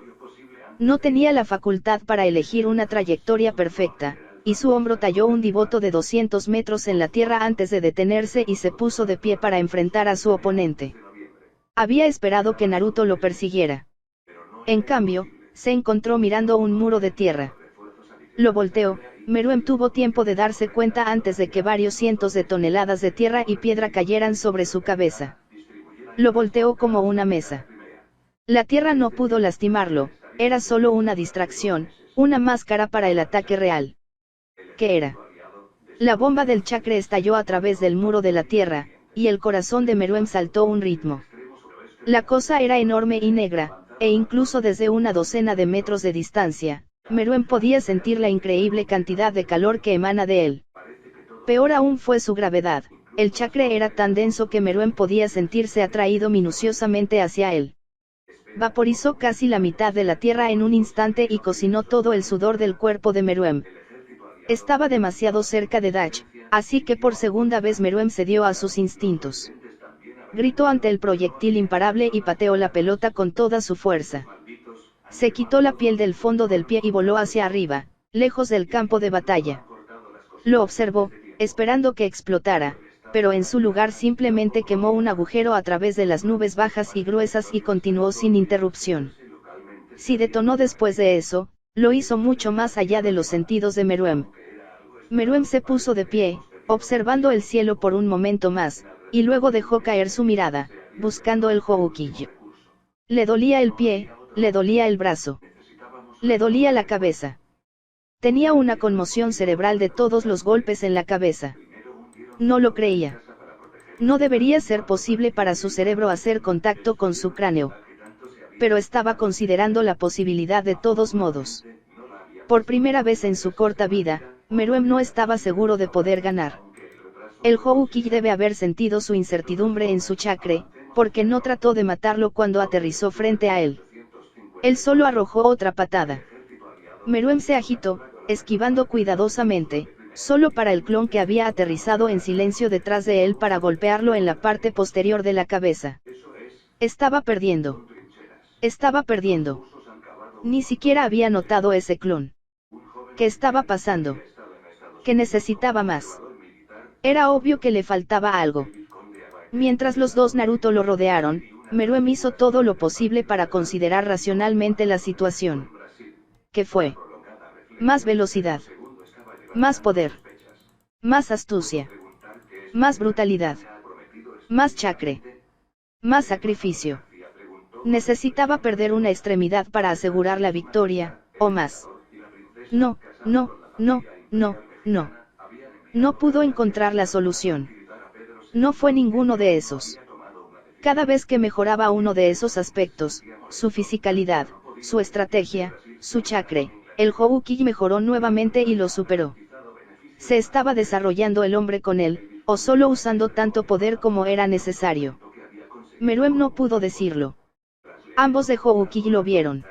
No tenía la facultad para elegir una trayectoria perfecta, y su hombro talló un divoto de 200 metros en la tierra antes de detenerse y se puso de pie para enfrentar a su oponente. Había esperado que Naruto lo persiguiera. En cambio, se encontró mirando un muro de tierra. Lo volteó. Meruem tuvo tiempo de darse cuenta antes de que varios cientos de toneladas de tierra y piedra cayeran sobre su cabeza. Lo volteó como una mesa. La tierra no pudo lastimarlo, era solo una distracción, una máscara para el ataque real. ¿Qué era? La bomba del chakra estalló a través del muro de la tierra, y el corazón de Meruem saltó un ritmo. La cosa era enorme y negra, e incluso desde una docena de metros de distancia, Meruem podía sentir la increíble cantidad de calor que emana de él. Peor aún fue su gravedad, el chakra era tan denso que Meruem podía sentirse atraído minuciosamente hacia él. Vaporizó casi la mitad de la tierra en un instante y cocinó todo el sudor del cuerpo de Meruem. Estaba demasiado cerca de Dach, así que por segunda vez Meruem cedió a sus instintos. Gritó ante el proyectil imparable y pateó la pelota con toda su fuerza. Se quitó la piel del fondo del pie y voló hacia arriba, lejos del campo de batalla. Lo observó, esperando que explotara, pero en su lugar simplemente quemó un agujero a través de las nubes bajas y gruesas y continuó sin interrupción. Si detonó después de eso, lo hizo mucho más allá de los sentidos de Meruem. Meruem se puso de pie, observando el cielo por un momento más, y luego dejó caer su mirada, buscando el Houki. Le dolía el pie, le dolía el brazo. Le dolía la cabeza. Tenía una conmoción cerebral de todos los golpes en la cabeza. No lo creía. No debería ser posible para su cerebro hacer contacto con su cráneo. Pero estaba considerando la posibilidad de todos modos. Por primera vez en su corta vida, Meruem no estaba seguro de poder ganar. El Houki debe haber sentido su incertidumbre en su chakra, porque no trató de matarlo cuando aterrizó frente a él. Él solo arrojó otra patada. Meruem se agitó, esquivando cuidadosamente, solo para el clon que había aterrizado en silencio detrás de él para golpearlo en la parte posterior de la cabeza. Estaba perdiendo. Estaba perdiendo. Ni siquiera había notado ese clon. ¿Qué estaba pasando? ¿Qué necesitaba más? Era obvio que le faltaba algo. Mientras los dos Naruto lo rodearon, Meruem hizo todo lo posible para considerar racionalmente la situación. ¿Qué fue? Más velocidad. Más poder. Más astucia. Más brutalidad. Más chakra. Más sacrificio. Necesitaba perder una extremidad para asegurar la victoria, o más. No, no, no, no, no. No pudo encontrar la solución. No fue ninguno de esos. Cada vez que mejoraba uno de esos aspectos, su fisicalidad, su estrategia, su chakra, el Houki mejoró nuevamente y lo superó. Se estaba desarrollando el hombre con él, o solo usando tanto poder como era necesario. Meruem no pudo decirlo. Ambos de Houki lo vieron.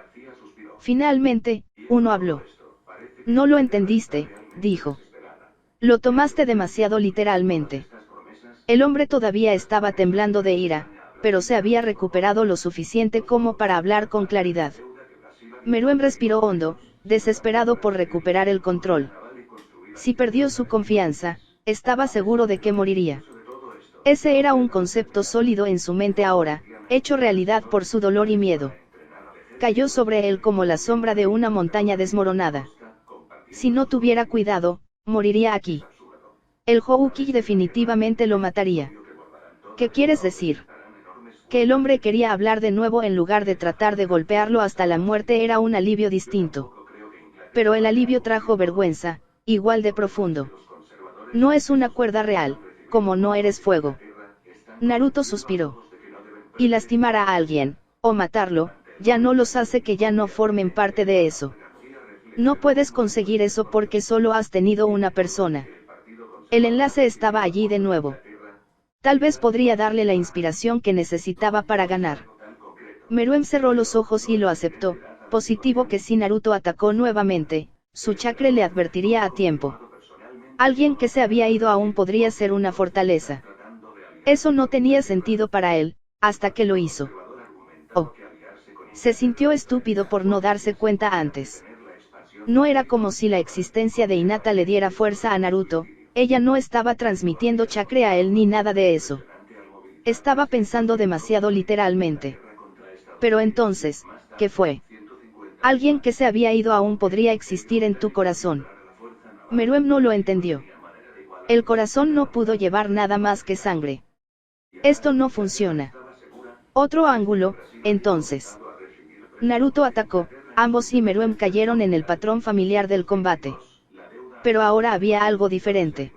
Finalmente, uno habló. No lo entendiste, dijo. Lo tomaste demasiado literalmente. El hombre todavía estaba temblando de ira, pero se había recuperado lo suficiente como para hablar con claridad. Meruem respiró hondo, desesperado por recuperar el control. Si perdió su confianza, estaba seguro de que moriría. Ese era un concepto sólido en su mente ahora, hecho realidad por su dolor y miedo. Cayó sobre él como la sombra de una montaña desmoronada. Si no tuviera cuidado, moriría aquí. El Houki definitivamente lo mataría. ¿Qué quieres decir? Que el hombre quería hablar de nuevo en lugar de tratar de golpearlo hasta la muerte era un alivio distinto. Pero el alivio trajo vergüenza, igual de profundo. No es una cuerda real, como no eres fuego. Naruto suspiró. Y lastimar a alguien, o matarlo, ya no los hace que ya no formen parte de eso. No puedes conseguir eso porque solo has tenido una persona. El enlace estaba allí de nuevo. Tal vez podría darle la inspiración que necesitaba para ganar. Meruem cerró los ojos y lo aceptó, positivo que si Naruto atacó nuevamente, su chakra le advertiría a tiempo. Alguien que se había ido aún podría ser una fortaleza. Eso no tenía sentido para él, hasta que lo hizo. Oh. Se sintió estúpido por no darse cuenta antes. No era como si la existencia de Hinata le diera fuerza a Naruto, ella no estaba transmitiendo chakra a él ni nada de eso. Estaba pensando demasiado literalmente. Pero entonces, ¿qué fue? Alguien que se había ido aún podría existir en tu corazón. Meruem no lo entendió. El corazón no pudo llevar nada más que sangre. Esto no funciona. Otro ángulo, entonces. Naruto atacó, ambos y Meruem cayeron en el patrón familiar del combate. Pero ahora había algo diferente.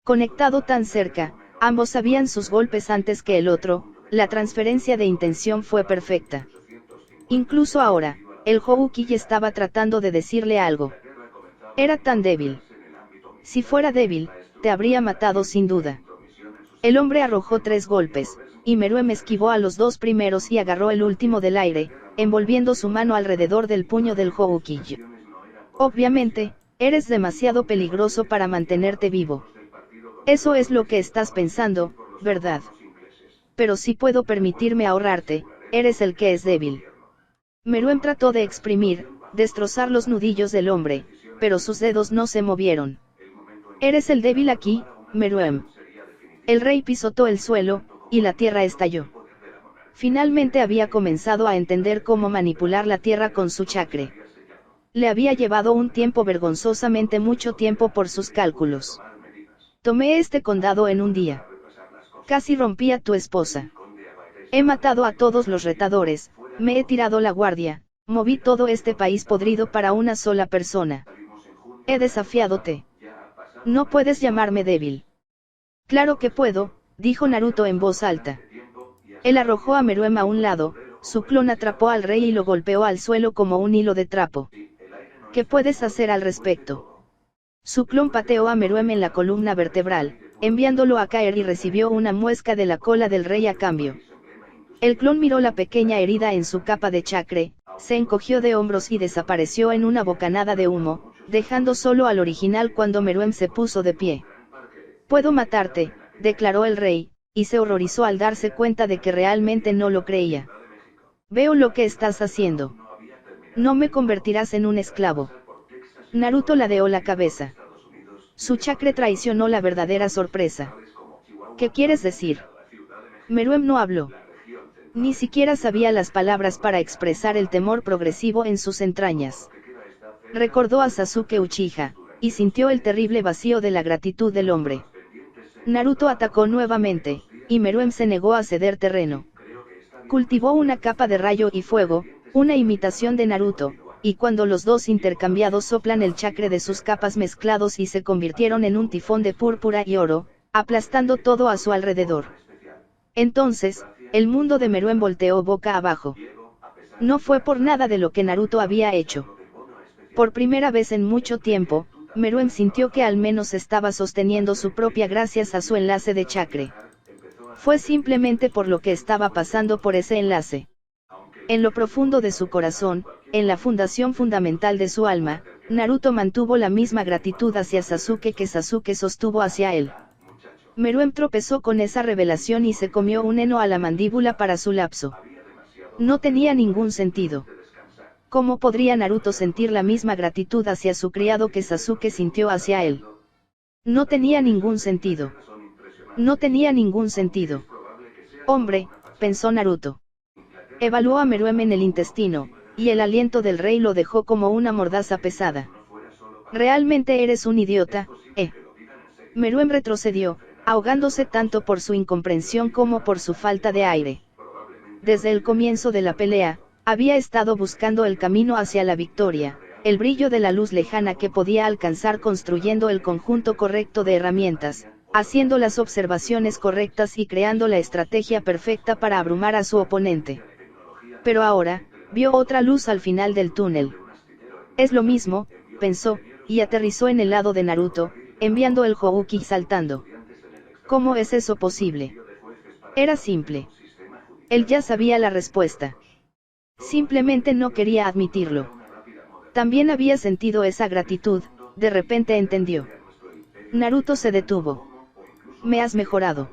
Conectado tan cerca, ambos sabían sus golpes antes que el otro, la transferencia de intención fue perfecta. Incluso ahora, el Houki estaba tratando de decirle algo. Era tan débil. Si fuera débil, te habría matado sin duda. El hombre arrojó 3 golpes, y Meruem esquivó a los 2 primeros y agarró el último del aire, envolviendo su mano alrededor del puño del Houki. Obviamente, eres demasiado peligroso para mantenerte vivo. Eso es lo que estás pensando, ¿verdad? Pero si puedo permitirme ahorrarte, eres el que es débil. Meruem trató de exprimir, destrozar los nudillos del hombre, pero sus dedos no se movieron. Eres el débil aquí, Meruem. El rey pisotó el suelo, y la tierra estalló. Finalmente había comenzado a entender cómo manipular la tierra con su chakra. Le había llevado un tiempo vergonzosamente mucho tiempo por sus cálculos. Tomé este condado en un día. Casi rompí a tu esposa. He matado a todos los retadores, me he tirado la guardia, moví todo este país podrido para una sola persona. He desafiadote. No puedes llamarme débil. Claro que puedo, dijo Naruto en voz alta. Él arrojó a Meruem a un lado, su clon atrapó al rey y lo golpeó al suelo como un hilo de trapo. ¿Qué puedes hacer al respecto? Su clon pateó a Meruem en la columna vertebral, enviándolo a caer y recibió una muesca de la cola del rey a cambio. El clon miró la pequeña herida en su capa de chakra, se encogió de hombros y desapareció en una bocanada de humo, dejando solo al original cuando Meruem se puso de pie. Puedo matarte, declaró el rey, y se horrorizó al darse cuenta de que realmente no lo creía. Veo lo que estás haciendo. No me convertirás en un esclavo. Naruto ladeó la cabeza. Su chakra traicionó la verdadera sorpresa. ¿Qué quieres decir? Meruem no habló. Ni siquiera sabía las palabras para expresar el temor progresivo en sus entrañas. Recordó a Sasuke Uchiha, y sintió el terrible vacío de la gratitud del hombre. Naruto atacó nuevamente, y Meruem se negó a ceder terreno. Cultivó una capa de rayo y fuego, una imitación de Naruto, y cuando los dos intercambiados soplan el chakra de sus capas mezclados y se convirtieron en un tifón de púrpura y oro, aplastando todo a su alrededor. Entonces, el mundo de Meruem volteó boca abajo. No fue por nada de lo que Naruto había hecho. Por primera vez en mucho tiempo, Meruem sintió que al menos estaba sosteniendo su propia gracias a su enlace de chakra. Fue simplemente por lo que estaba pasando por ese enlace. En lo profundo de su corazón, en la fundación fundamental de su alma, Naruto mantuvo la misma gratitud hacia Sasuke que Sasuke sostuvo hacia él. Meruem tropezó con esa revelación y se comió un heno a la mandíbula para su lapso. No tenía ningún sentido. ¿Cómo podría Naruto sentir la misma gratitud hacia su criado que Sasuke sintió hacia él? No tenía ningún sentido. No tenía ningún sentido. Hombre, pensó Naruto. Evaluó a Meruem en el intestino, y el aliento del rey lo dejó como una mordaza pesada. Realmente eres un idiota, ¿eh? Meruem retrocedió, ahogándose tanto por su incomprensión como por su falta de aire. Desde el comienzo de la pelea, había estado buscando el camino hacia la victoria, el brillo de la luz lejana que podía alcanzar construyendo el conjunto correcto de herramientas, haciendo las observaciones correctas y creando la estrategia perfecta para abrumar a su oponente. Pero ahora, vio otra luz al final del túnel. Es lo mismo, pensó, y aterrizó en el lado de Naruto, enviando el Houki saltando. ¿Cómo es eso posible? Era simple. Él ya sabía la respuesta. Simplemente no quería admitirlo. También había sentido esa gratitud, de repente entendió. Naruto se detuvo. Me has mejorado.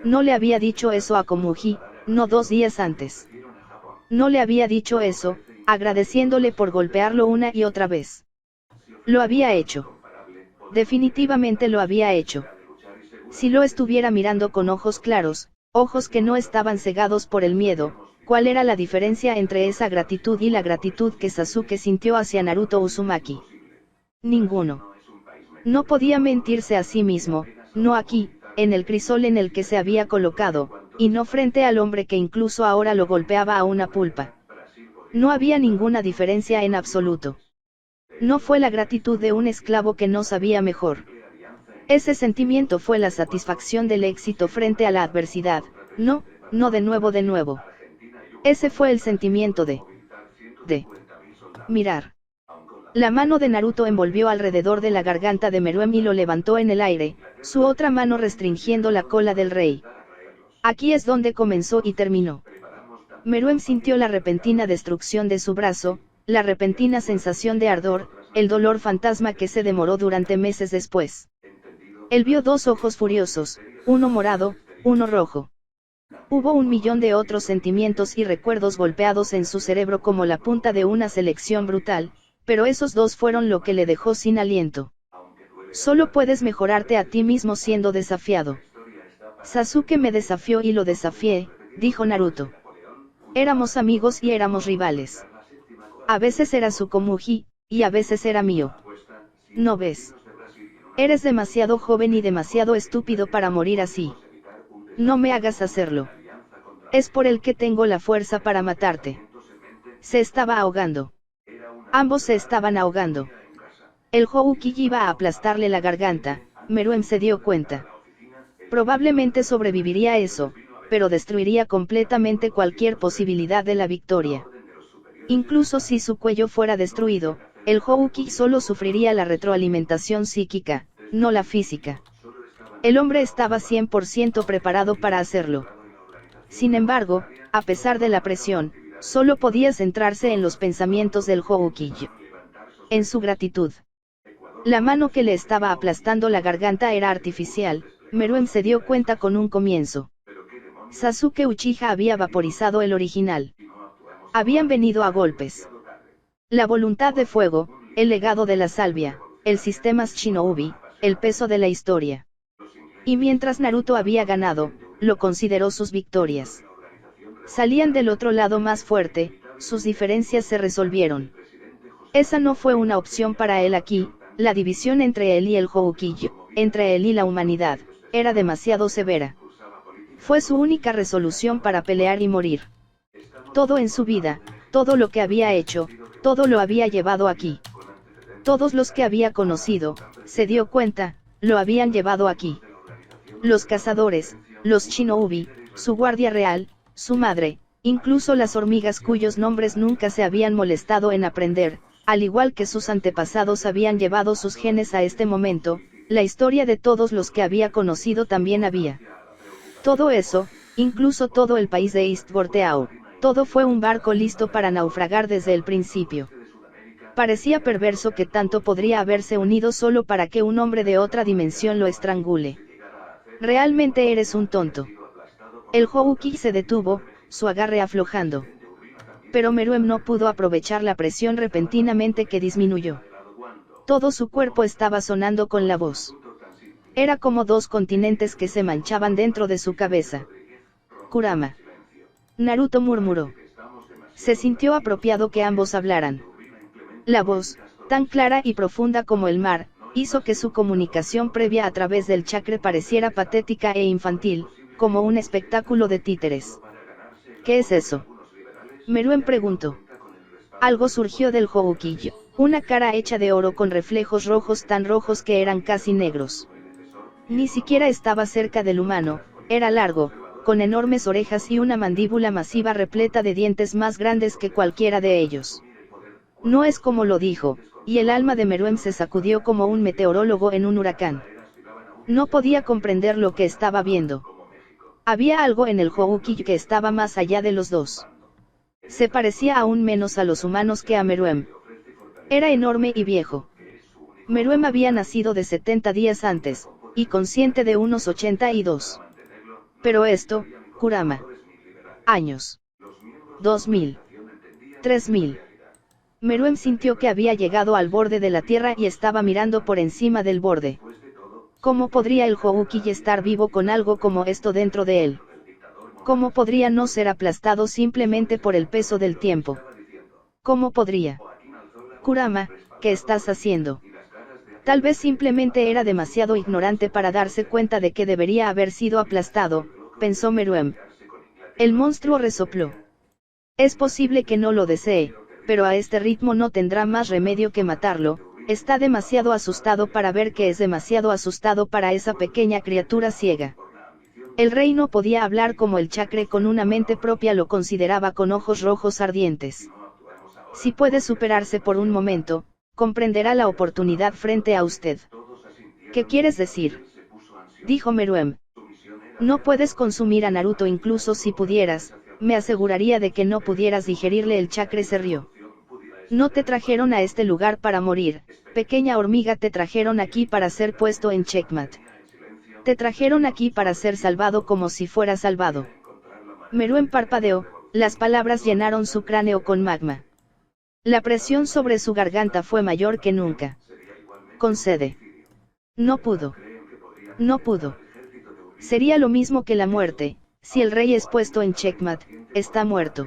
No le había dicho eso a Komugi, no 2 días antes. No le había dicho eso, agradeciéndole por golpearlo una y otra vez. Lo había hecho. Definitivamente lo había hecho. Si lo estuviera mirando con ojos claros, ojos que no estaban cegados por el miedo, ¿cuál era la diferencia entre esa gratitud y la gratitud que Sasuke sintió hacia Naruto Uzumaki? Ninguno. No podía mentirse a sí mismo, no aquí, en el crisol en el que se había colocado, y no frente al hombre que incluso ahora lo golpeaba a una pulpa. No había ninguna diferencia en absoluto. No fue la gratitud de un esclavo que no sabía mejor. Ese sentimiento fue la satisfacción del éxito frente a la adversidad, no de nuevo. Ese fue el sentimiento de mirar. La mano de Naruto envolvió alrededor de la garganta de Meruem y lo levantó en el aire, su otra mano restringiendo la cola del rey. Aquí es donde comenzó y terminó. Meruem sintió la repentina destrucción de su brazo, la repentina sensación de ardor, el dolor fantasma que se demoró durante meses después. Él vio 2 ojos furiosos, uno morado, uno rojo. Hubo 1.000.000 de otros sentimientos y recuerdos golpeados en su cerebro como la punta de una selección brutal, pero esos 2 fueron lo que le dejó sin aliento. Solo puedes mejorarte a ti mismo siendo desafiado. Sasuke me desafió y lo desafié, dijo Naruto. Éramos amigos y éramos rivales. A veces era su Komugi, y a veces era mío. ¿No ves? Eres demasiado joven y demasiado estúpido para morir así. No me hagas hacerlo. Es por el que tengo la fuerza para matarte. Se estaba ahogando. Ambos se estaban ahogando. El Houki iba a aplastarle la garganta, Meruem se dio cuenta. Probablemente sobreviviría a eso, pero destruiría completamente cualquier posibilidad de la victoria. Incluso si su cuello fuera destruido, el Houki solo sufriría la retroalimentación psíquica, no la física. El hombre estaba 100% preparado para hacerlo. Sin embargo, a pesar de la presión, solo podía centrarse en los pensamientos del Houki. En su gratitud. La mano que le estaba aplastando la garganta era artificial, Meruem se dio cuenta con un comienzo. Sasuke Uchiha había vaporizado el original. Habían venido a golpes. La voluntad de fuego, el legado de la salvia, el sistema Shinobi, el peso de la historia. Y mientras Naruto había ganado, lo consideró sus victorias. Salían del otro lado más fuerte, sus diferencias se resolvieron. Esa no fue una opción para él aquí, la división entre él y el Houki, entre él y la humanidad, era demasiado severa. Fue su única resolución para pelear y morir. Todo en su vida, todo lo que había hecho, todo lo había llevado aquí. Todos los que había conocido, se dio cuenta, lo habían llevado aquí. Los cazadores, los shinobi, su guardia real, su madre, incluso las hormigas cuyos nombres nunca se habían molestado en aprender, al igual que sus antepasados habían llevado sus genes a este momento, la historia de todos los que había conocido también había. Todo eso, incluso todo el país de East Bordeaux, todo fue un barco listo para naufragar desde el principio. Parecía perverso que tanto podría haberse unido solo para que un hombre de otra dimensión lo estrangule. Realmente eres un tonto. El Houki se detuvo, su agarre aflojando. Pero Meruem no pudo aprovechar la presión repentinamente que disminuyó. Todo su cuerpo estaba sonando con la voz. Era como dos continentes que se manchaban dentro de su cabeza. Kurama. Naruto murmuró. Se sintió apropiado que ambos hablaran. La voz, tan clara y profunda como el mar, hizo que su comunicación previa a través del chakra pareciera patética e infantil, como un espectáculo de títeres. ¿Qué es eso? Meruem preguntó. Algo surgió del Houki, una cara hecha de oro con reflejos rojos tan rojos que eran casi negros. Ni siquiera estaba cerca del humano, era largo, con enormes orejas y una mandíbula masiva repleta de dientes más grandes que cualquiera de ellos. No es como lo dijo, y el alma de Meruem se sacudió como un meteorólogo en un huracán. No podía comprender lo que estaba viendo. Había algo en el Houki que estaba más allá de los dos. Se parecía aún menos a los humanos que a Meruem. Era enorme y viejo. Meruem había nacido de 70 días antes, y consciente de unos 82. Pero esto, Kurama. Años. 2000. 3000. Meruem sintió que había llegado al borde de la tierra y estaba mirando por encima del borde. ¿Cómo podría el Houki estar vivo con algo como esto dentro de él? ¿Cómo podría no ser aplastado simplemente por el peso del tiempo? ¿Cómo podría? Kurama, ¿qué estás haciendo? Tal vez simplemente era demasiado ignorante para darse cuenta de que debería haber sido aplastado, pensó Meruem. El monstruo resopló. Es posible que no lo desee, pero a este ritmo no tendrá más remedio que matarlo. Está demasiado asustado para ver que es demasiado asustado para esa pequeña criatura ciega. El rey no podía hablar como el chakra con una mente propia lo consideraba con ojos rojos ardientes. Si puede superarse por un momento, comprenderá la oportunidad frente a usted. ¿Qué quieres decir? Dijo Meruem. No puedes consumir a Naruto incluso si pudieras, me aseguraría de que no pudieras digerirle. El chakra se rió. No te trajeron a este lugar para morir, pequeña hormiga, te trajeron aquí para ser puesto en checkmate. Te trajeron aquí para ser salvado como si fuera salvado. Meruem parpadeó, las palabras llenaron su cráneo con magma. La presión sobre su garganta fue mayor que nunca. Concede. No pudo. No pudo. Sería lo mismo que la muerte, si el rey es puesto en checkmate, está muerto.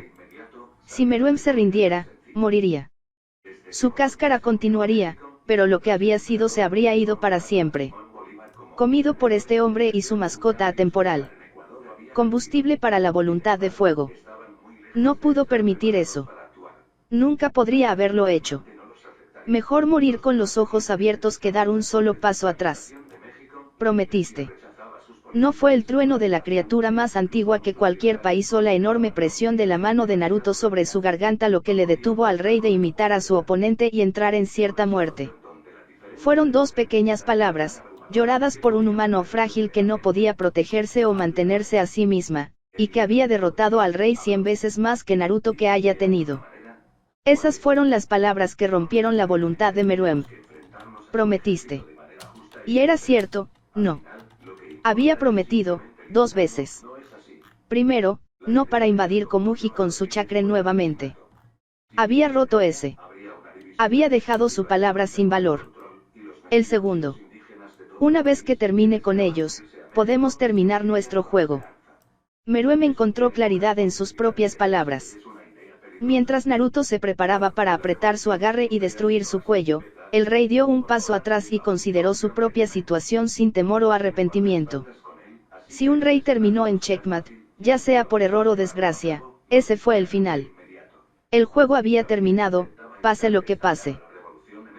Si Meruem se rindiera, moriría. Su cáscara continuaría, pero lo que había sido se habría ido para siempre. Comido por este hombre y su mascota atemporal. Combustible para la voluntad de fuego. No pudo permitir eso. Nunca podría haberlo hecho. Mejor morir con los ojos abiertos que dar un solo paso atrás. Prometiste. No fue el trueno de la criatura más antigua que cualquier país o la enorme presión de la mano de Naruto sobre su garganta lo que le detuvo al rey de imitar a su oponente y entrar en cierta muerte. Fueron dos pequeñas palabras, lloradas por un humano frágil que no podía protegerse o mantenerse a sí misma, y que había derrotado al rey 100 veces más que Naruto que haya tenido. Esas fueron las palabras que rompieron la voluntad de Meruem. Prometiste. Y era cierto, no. Había prometido, 2 veces. Primero, no para invadir Komugi con su chakra nuevamente. Había roto ese. Había dejado su palabra sin valor. El segundo. Una vez que termine con ellos, podemos terminar nuestro juego. Meruem encontró claridad en sus propias palabras. Mientras Naruto se preparaba para apretar su agarre y destruir su cuello, el rey dio un paso atrás y consideró su propia situación sin temor o arrepentimiento. Si un rey terminó en checkmate, ya sea por error o desgracia, ese fue el final. El juego había terminado, pase lo que pase.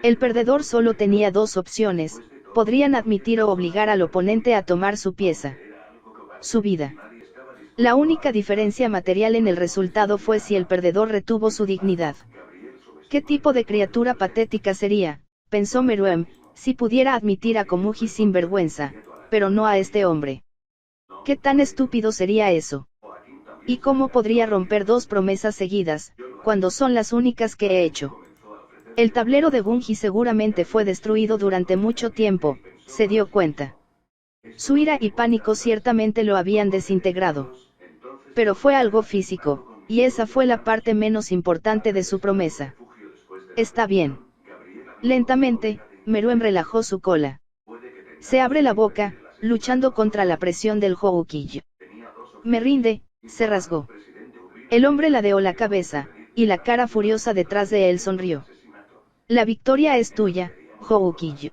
El perdedor solo tenía dos opciones: podrían admitir o obligar al oponente a tomar su pieza. Su vida. La única diferencia material en el resultado fue si el perdedor retuvo su dignidad. ¿Qué tipo de criatura patética sería, pensó Meruem, si pudiera admitir a Komugi sin vergüenza, pero no a este hombre? ¿Qué tan estúpido sería eso? ¿Y cómo podría romper dos promesas seguidas, cuando son las únicas que he hecho? El tablero de Bungie seguramente fue destruido durante mucho tiempo, se dio cuenta. Su ira y pánico ciertamente lo habían desintegrado. Pero fue algo físico, y esa fue la parte menos importante de su promesa. Está bien. Lentamente, Meruem relajó su cola. Se abre la boca, luchando contra la presión del Houkill. Me rinde, se rasgó. El hombre ladeó la cabeza, y la cara furiosa detrás de él sonrió. La victoria es tuya, Houkill.